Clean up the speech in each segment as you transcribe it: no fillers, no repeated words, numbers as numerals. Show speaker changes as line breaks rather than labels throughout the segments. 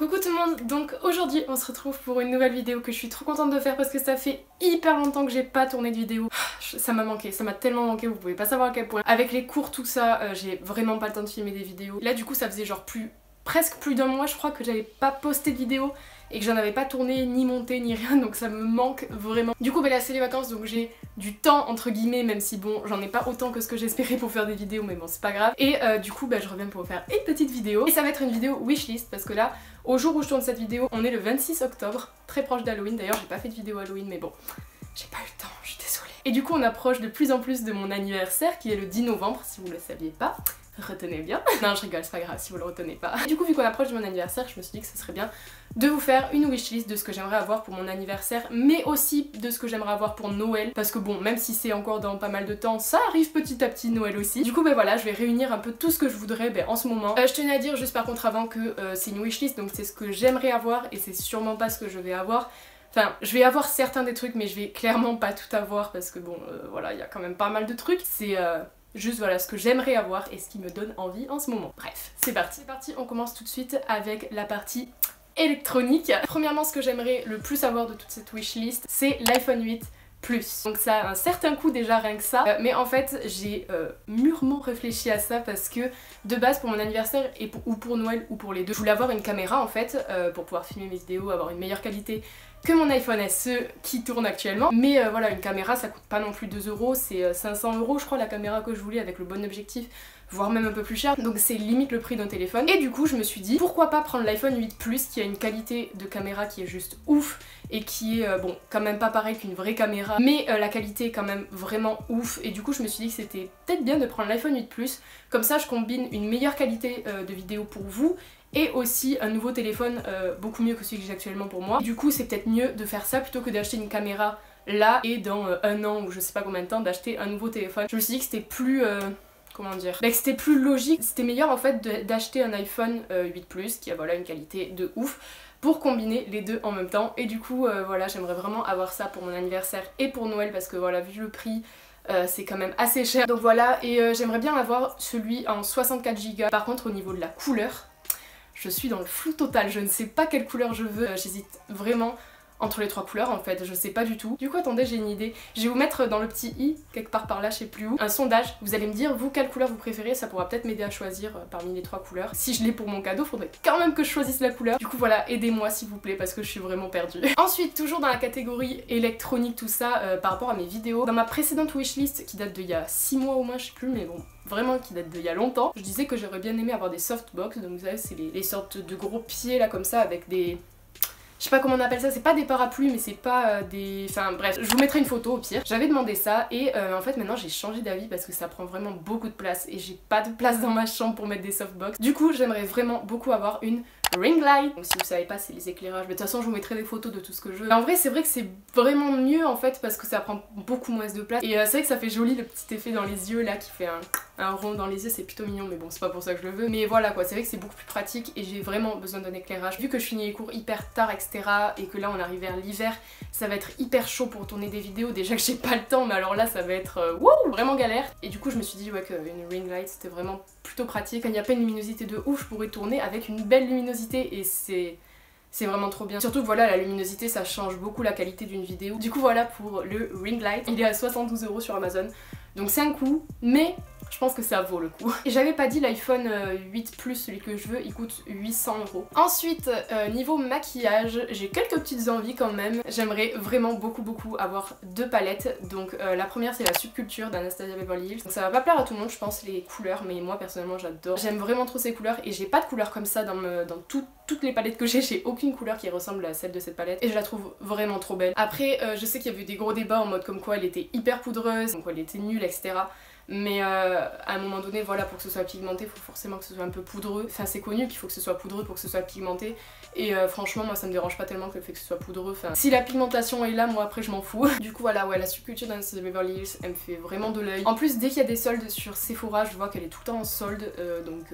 Coucou tout le monde, donc aujourd'hui on se retrouve pour une nouvelle vidéo que je suis trop contente de faire parce que ça fait hyper longtemps que j'ai pas tourné de vidéo. Ça m'a manqué, ça m'a tellement manqué, vous pouvez pas savoir à quel point. Avec les cours tout ça, j'ai vraiment pas le temps de filmer des vidéos. Là du coup ça faisait genre presque plus d'un mois je crois que j'avais pas posté de vidéo et que j'en avais pas tourné ni monté ni rien, donc ça me manque vraiment. Du coup là c'est les vacances donc j'ai du temps entre guillemets, même si bon j'en ai pas autant que ce que j'espérais pour faire des vidéos, mais bon c'est pas grave. Et du coup je reviens pour vous faire une petite vidéo et ça va être une vidéo wishlist parce que là au jour où je tourne cette vidéo on est le 26 octobre, très proche d'Halloween. D'ailleurs j'ai pas fait de vidéo Halloween mais bon j'ai pas eu le temps, je suis désolée. Et du coup on approche de plus en plus de mon anniversaire qui est le 10 novembre si vous le saviez pas. Retenez bien. Non je rigole, c'est pas grave si vous le retenez pas. Et du coup vu qu'on approche de mon anniversaire, je me suis dit que ce serait bien de vous faire une wishlist de ce que j'aimerais avoir pour mon anniversaire, mais aussi de ce que j'aimerais avoir pour Noël, parce que bon, même si c'est encore dans pas mal de temps, ça arrive petit à petit Noël aussi. Du coup voilà, je vais réunir un peu tout ce que je voudrais en ce moment. Je tenais à dire juste par contre avant que c'est une wishlist, donc c'est ce que j'aimerais avoir et c'est sûrement pas ce que je vais avoir. Enfin, je vais avoir certains des trucs, mais je vais clairement pas tout avoir parce que bon, voilà, il y a quand même pas mal de trucs. C'est juste voilà ce que j'aimerais avoir et ce qui me donne envie en ce moment. Bref, c'est parti. C'est parti, on commence tout de suite avec la partie électronique. Premièrement, ce que j'aimerais le plus avoir de toute cette wishlist, c'est l'iPhone 8 Plus. Donc ça a un certain coût déjà rien que ça, mais en fait j'ai mûrement réfléchi à ça parce que de base pour mon anniversaire ou pour Noël ou pour les deux, je voulais avoir une caméra en fait pour pouvoir filmer mes vidéos, avoir une meilleure qualité que mon iPhone SE qui tourne actuellement. Mais voilà, une caméra ça coûte pas non plus 2 euros, c'est 500 euros je crois la caméra que je voulais avec le bon objectif, voire même un peu plus cher, donc c'est limite le prix d'un téléphone. Et du coup je me suis dit pourquoi pas prendre l'iPhone 8 Plus qui a une qualité de caméra qui est juste ouf et qui est bon quand même pas pareil qu'une vraie caméra, mais la qualité est quand même vraiment ouf. Et du coup je me suis dit que c'était peut-être bien de prendre l'iPhone 8 Plus, comme ça je combine une meilleure qualité de vidéo pour vous et aussi un nouveau téléphone beaucoup mieux que celui que j'ai actuellement pour moi. Et du coup c'est peut-être mieux de faire ça plutôt que d'acheter une caméra là et dans un an ou je sais pas combien de temps d'acheter un nouveau téléphone. Je me suis dit que c'était plus comment dire, que c'était plus logique, c'était meilleur en fait d'acheter un iPhone 8 Plus qui a voilà une qualité de ouf pour combiner les deux en même temps. Et du coup voilà, j'aimerais vraiment avoir ça pour mon anniversaire et pour Noël parce que voilà, vu le prix c'est quand même assez cher. Donc voilà, et j'aimerais bien avoir celui en 64 Go. Par contre au niveau de la couleur, je suis dans le flou total, je ne sais pas quelle couleur je veux, j'hésite vraiment entre les trois couleurs en fait, je sais pas du tout. Du coup attendez, j'ai une idée, je vais vous mettre dans le petit i, quelque part par là, je sais plus où, un sondage. Vous allez me dire vous quelle couleur vous préférez, ça pourra peut-être m'aider à choisir parmi les trois couleurs. Si je l'ai pour mon cadeau, faudrait quand même que je choisisse la couleur. Du coup voilà, aidez-moi s'il vous plaît parce que je suis vraiment perdue. Ensuite, toujours dans la catégorie électronique tout ça, par rapport à mes vidéos, dans ma précédente wishlist qui date d'il y a 6 mois au moins, je sais plus, mais bon, vraiment qui date d'il y a longtemps, je disais que j'aurais bien aimé avoir des softbox, donc vous savez c'est les sortes de gros pieds là comme ça avec des... Je sais pas comment on appelle ça, c'est pas des parapluies mais c'est pas des... Enfin bref, je vous mettrai une photo au pire. J'avais demandé ça et en fait maintenant j'ai changé d'avis parce que ça prend vraiment beaucoup de place et j'ai pas de place dans ma chambre pour mettre des softbox. Du coup j'aimerais vraiment beaucoup avoir une ring light. Donc si vous savez pas c'est les éclairages, mais de toute façon je vous mettrai des photos de tout ce que je veux. En vrai c'est vrai que c'est vraiment mieux en fait parce que ça prend beaucoup moins de place. Et c'est vrai que ça fait joli le petit effet dans les yeux là qui fait un rond dans les yeux, c'est plutôt mignon mais bon c'est pas pour ça que je le veux. Mais voilà quoi, c'est vrai que c'est beaucoup plus pratique et j'ai vraiment besoin d'un éclairage. Vu que je finis les cours hyper tard etc. et que là on arrive vers l'hiver, ça va être hyper chaud pour tourner des vidéos. Déjà que j'ai pas le temps mais alors là ça va être vraiment galère. Et du coup je me suis dit ouais qu'une ring light c'était vraiment plutôt pratique. Quand il n'y a pas une luminosité de ouf, je pourrais tourner avec une belle luminosité et c'est vraiment trop bien. Surtout que voilà, la luminosité ça change beaucoup la qualité d'une vidéo. Du coup voilà pour le ring light, il est à 72 € sur Amazon. Donc c'est un coût, mais je pense que ça vaut le coup. Et j'avais pas dit l'iPhone 8 Plus, celui que je veux, il coûte 800 €. Ensuite, niveau maquillage, j'ai quelques petites envies quand même. J'aimerais vraiment beaucoup avoir deux palettes. Donc la première c'est la Subculture d'Anastasia Beverly Hills. Donc ça va pas plaire à tout le monde je pense les couleurs, mais moi personnellement j'adore. J'aime vraiment trop ces couleurs et j'ai pas de couleurs comme ça dans toutes les palettes que j'ai aucun couleur qui ressemble à celle de cette palette et je la trouve vraiment trop belle. Après je sais qu'il y avait eu des gros débats en mode comme quoi elle était hyper poudreuse, comme quoi elle était nulle etc. Mais à un moment donné voilà, pour que ce soit pigmenté il faut forcément que ce soit un peu poudreux. Enfin c'est connu qu'il faut que ce soit poudreux pour que ce soit pigmenté. Et franchement moi ça me dérange pas tellement que le fait que ce soit poudreux. Enfin si la pigmentation est là, moi après je m'en fous. Du coup voilà, ouais, la Subculture d'Anastasia Beverly Hills elle me fait vraiment de l'œil. En plus dès qu'il y a des soldes sur Sephora je vois qu'elle est tout le temps en solde donc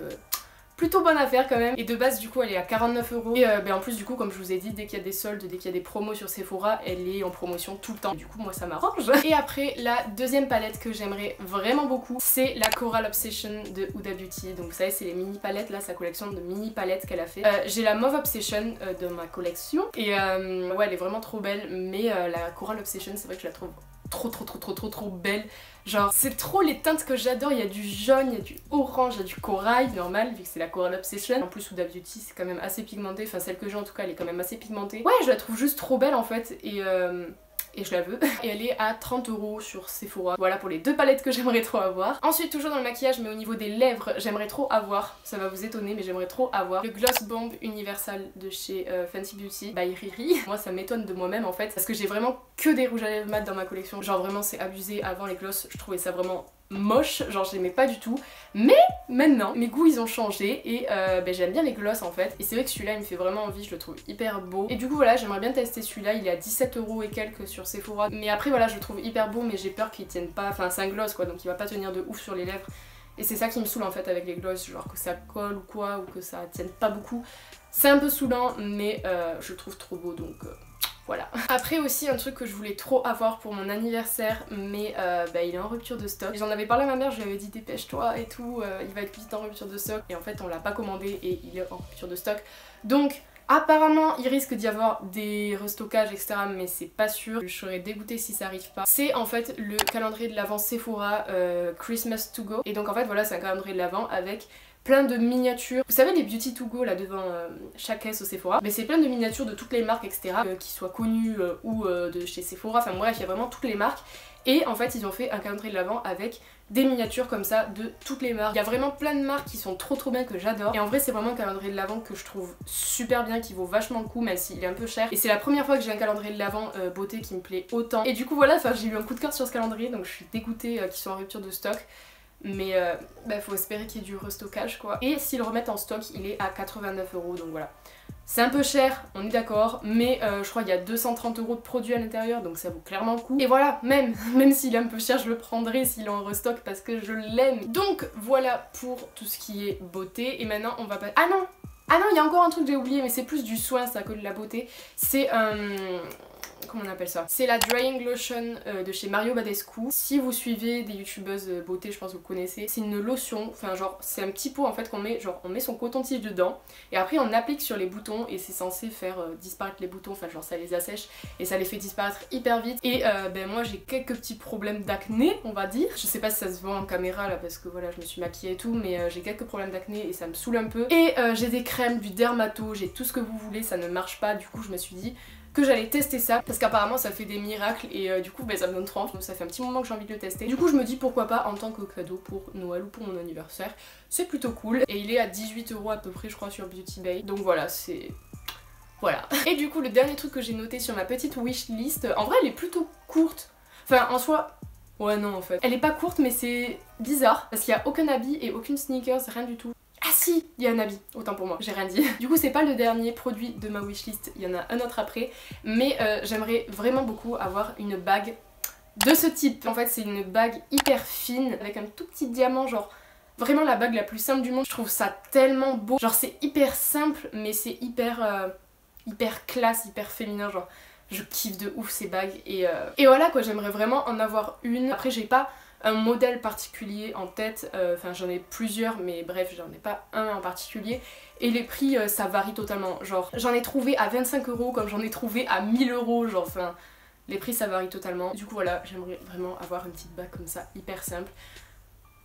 plutôt bonne affaire quand même. Et de base du coup elle est à 49 €. Et en plus du coup comme je vous ai dit, dès qu'il y a des soldes, dès qu'il y a des promos sur Sephora, elle est en promotion tout le temps. Du coup moi ça m'arrange. Et après la deuxième palette que j'aimerais vraiment beaucoup, c'est la Coral Obsession de Huda Beauty. Donc vous savez c'est les mini palettes là, sa collection de mini palettes qu'elle a fait. J'ai la Mauve Obsession de ma collection et ouais elle est vraiment trop belle, mais la Coral Obsession c'est vrai que je la trouve trop belle. Genre c'est trop les teintes que j'adore, il y a du jaune, il y a du orange, il y a du corail normal vu que c'est la Coral Obsession. En plus Huda Beauty c'est quand même assez pigmenté, enfin celle que j'ai en tout cas elle est quand même assez pigmentée. Ouais je la trouve juste trop belle en fait et je la veux. Et elle est à 30 € sur Sephora. Voilà pour les deux palettes que j'aimerais trop avoir. Ensuite toujours dans le maquillage mais au niveau des lèvres, j'aimerais trop avoir, ça va vous étonner mais j'aimerais trop avoir le Gloss Bomb Universal de chez Fenty Beauty by Riri. Moi ça m'étonne de moi-même en fait parce que j'ai vraiment que des rouges à lèvres mat dans ma collection. Genre vraiment c'est abusé, avant les gloss je trouvais ça vraiment moche, genre je l'aimais pas du tout, mais maintenant mes goûts ils ont changé et j'aime bien les gloss en fait, et c'est vrai que celui-là il me fait vraiment envie, je le trouve hyper beau et du coup voilà j'aimerais bien tester celui-là, il est à 17 € et quelques sur Sephora, mais après voilà je le trouve hyper beau mais j'ai peur qu'il tienne pas, enfin c'est un gloss quoi donc il va pas tenir de ouf sur les lèvres et c'est ça qui me saoule en fait avec les gloss, genre que ça colle ou quoi ou que ça tienne pas beaucoup, c'est un peu saoulant mais je le trouve trop beau donc voilà. Après aussi un truc que je voulais trop avoir pour mon anniversaire mais il est en rupture de stock. J'en avais parlé à ma mère, je lui avais dit dépêche-toi et tout, il va être vite en rupture de stock et en fait on l'a pas commandé et il est en rupture de stock. Donc apparemment il risque d'y avoir des restockages etc mais c'est pas sûr, je serais dégoûtée si ça arrive pas. C'est en fait le calendrier de l'Avent Sephora Christmas to go et donc en fait voilà c'est un calendrier de l'Avent avec plein de miniatures. Vous savez les beauty to go là devant chaque caisse au Sephora, mais c'est plein de miniatures de toutes les marques etc qui soient connues ou de chez Sephora, enfin bref il y a vraiment toutes les marques et en fait ils ont fait un calendrier de l'Avent avec des miniatures comme ça de toutes les marques. Il y a vraiment plein de marques qui sont trop bien que j'adore et en vrai c'est vraiment un calendrier de l'Avent que je trouve super bien, qui vaut vachement le coup même s'il est un peu cher et c'est la première fois que j'ai un calendrier de l'Avent beauté qui me plaît autant et du coup voilà j'ai eu un coup de cœur sur ce calendrier donc je suis dégoûtée qu'ils soient en rupture de stock. Mais faut espérer qu'il y ait du restockage quoi. Et s'ils le remettent en stock, il est à 89 € donc voilà. C'est un peu cher, on est d'accord, mais je crois qu'il y a 230 € de produits à l'intérieur donc ça vaut clairement le coup. Et voilà, même s'il est un peu cher, je le prendrai s'il est en restock parce que je l'aime. Donc voilà pour tout ce qui est beauté. Et maintenant on va pas... Ah non, il y a encore un truc que j'ai oublié mais c'est plus du soin ça que de la beauté. C'est comment on appelle ça? C'est la Drying Lotion de chez Mario Badescu. Si vous suivez des youtubeuses beauté, je pense que vous connaissez. C'est une lotion, enfin genre c'est un petit pot en fait qu'on met, genre on met son coton-tige dedans et après on applique sur les boutons et c'est censé faire disparaître les boutons, enfin genre ça les assèche et ça les fait disparaître hyper vite. Et moi j'ai quelques petits problèmes d'acné on va dire. Je sais pas si ça se voit en caméra là parce que voilà je me suis maquillée et tout mais j'ai quelques problèmes d'acné et ça me saoule un peu. Et j'ai des crèmes, du dermato, j'ai tout ce que vous voulez, ça ne marche pas, du coup je me suis dit que j'allais tester ça parce qu'apparemment ça fait des miracles et du coup ça me donne trop envie, ça fait un petit moment que j'ai envie de le tester. Du coup je me dis pourquoi pas en tant que cadeau pour Noël ou pour mon anniversaire, c'est plutôt cool et il est à 18 € à peu près je crois sur Beauty Bay donc voilà c'est... Voilà. Et du coup le dernier truc que j'ai noté sur ma petite wishlist, en vrai elle est plutôt courte, enfin en soi... Ouais non en fait. Elle est pas courte mais c'est bizarre parce qu'il y a aucun habit et aucune sneakers, rien du tout. Ah si, il y a un habit, autant pour moi, j'ai rien dit. Du coup c'est pas le dernier produit de ma wishlist, il y en a un autre après, mais j'aimerais vraiment beaucoup avoir une bague de ce type. En fait c'est une bague hyper fine avec un tout petit diamant, genre vraiment la bague la plus simple du monde. Je trouve ça tellement beau, genre c'est hyper simple mais c'est hyper classe, hyper féminin, genre je kiffe de ouf ces bagues et voilà quoi, j'aimerais vraiment en avoir une. Après j'ai pas un modèle particulier en tête, enfin j'en ai plusieurs mais bref j'en ai pas un en particulier et les prix ça varie totalement, genre j'en ai trouvé à 25 € comme j'en ai trouvé à 1000 €, genre enfin les prix ça varie totalement. Du coup voilà j'aimerais vraiment avoir une petite bague comme ça hyper simple.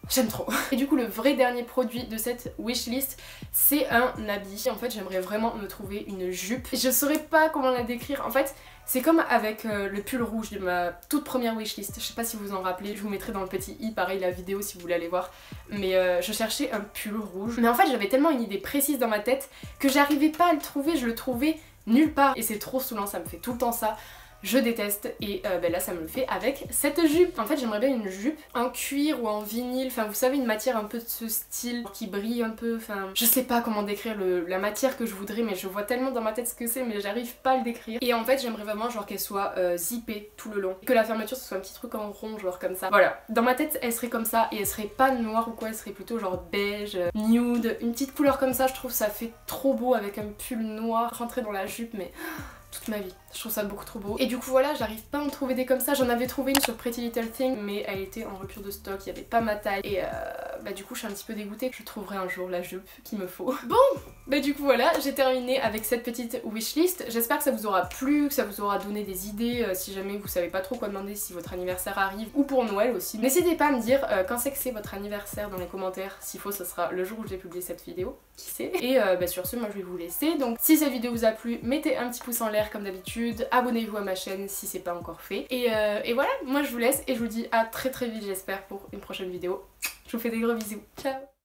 J'aime trop. Et du coup le vrai dernier produit de cette wishlist c'est un habit. En fait j'aimerais vraiment me trouver une jupe. Je saurais pas comment la décrire. En fait c'est comme avec le pull rouge de ma toute première wishlist. Je sais pas si vous en rappelez, je vous mettrai dans le petit i pareil la vidéo si vous voulez aller voir. Mais je cherchais un pull rouge. Mais en fait j'avais tellement une idée précise dans ma tête que j'arrivais pas à le trouver, je le trouvais nulle part. Et c'est trop saoulant, ça me fait tout le temps ça. je déteste et là ça me le fait avec cette jupe. En fait j'aimerais bien une jupe en cuir ou en vinyle, enfin vous savez une matière un peu de ce style qui brille un peu, enfin je sais pas comment décrire la matière que je voudrais mais je vois tellement dans ma tête ce que c'est mais j'arrive pas à le décrire. Et en fait j'aimerais vraiment genre qu'elle soit zippée tout le long, que la fermeture ce soit un petit truc en rond genre comme ça. Voilà, dans ma tête elle serait comme ça et elle serait pas noire ou quoi, elle serait plutôt genre beige, nude, une petite couleur comme ça, je trouve ça fait trop beau avec un pull noir rentrer dans la jupe mais toute ma vie. Je trouve ça beaucoup trop beau. Et du coup voilà, j'arrive pas à en trouver des comme ça. J'en avais trouvé une sur Pretty Little Thing mais elle était en rupture de stock, il y avait pas ma taille. Et du coup je suis un petit peu dégoûtée. Je trouverai un jour la jupe qu'il me faut. Bon, du coup voilà, j'ai terminé avec cette petite wishlist. J'espère que ça vous aura plu, que ça vous aura donné des idées si jamais vous savez pas trop quoi demander si votre anniversaire arrive ou pour Noël aussi. N'hésitez pas à me dire quand c'est que c'est votre anniversaire dans les commentaires. S'il faut, ce sera le jour où j'ai publié cette vidéo, qui sait. Et sur ce, moi je vais vous laisser. Donc si cette vidéo vous a plu, mettez un petit pouce en l'air comme d'habitude. Abonnez-vous à ma chaîne si c'est pas encore fait. Et voilà, moi je vous laisse et je vous dis à très vite j'espère pour une prochaine vidéo. Je vous fais des gros bisous. Ciao!